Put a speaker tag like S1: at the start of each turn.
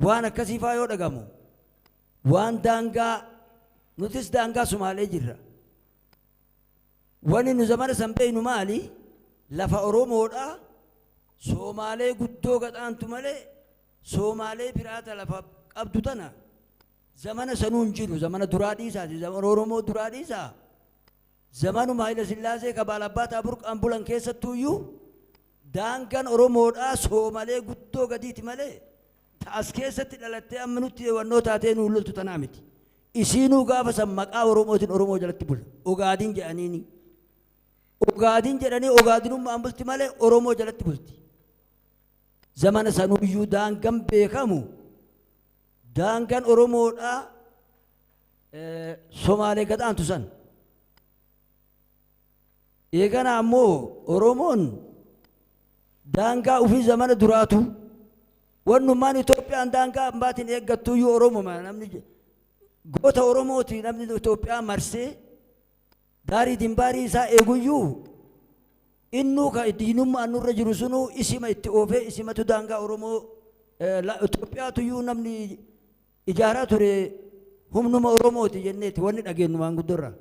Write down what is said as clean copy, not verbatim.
S1: waan akkasii faa yoo dhagamu waan daangaa nutis daangaa Sumaalee jirra wani nu zamana san beeynu maali lafa Oromoodha Somaalee guddoo gadhaantu malee Somaalee biraata lafa qabdu tana zamana sanuun jiru zamana duraa dhiisaati zamana Oromoo duraa dhiisaa zamanuma Haile Sillaasee kabaalabbaata burqaan bulan keessattuuyyuu daangaan Oromoodha Somaalee guddoo gadiiti malee taas keessatti dhalattee amma nutti wannoo taatee nu loltu tanaa miti isiinuu gaafa san maqaa Oromootiin Oromoo jalatti bula Ogaadin jedhaniini Ogaadin jedhanii Ogaadinummaan bulti malee Oromoo jalatti bulti zamana sanuuyyuu daangaan beekamu daangaan Oromoodha Somaalee gadhaantu san eegana ammoo Oromoon daangaa ufii zamana duraatu wannummaan Itoophiyaan daangaa ambaatiin eeggattuuyyuu Oromoo namni goota Oromooti namni Itoophiyaa marsee daarii dimbaarii isaa eeguyyuu innuu ka diinummaan nurra jiru sunuu isima itti oofee isimatu daangaa Oromoo Itoophiyaatuyyuu namni ijaaraa ture humnuma Oromooti jenneeti wanni dhageenyu waan guddorra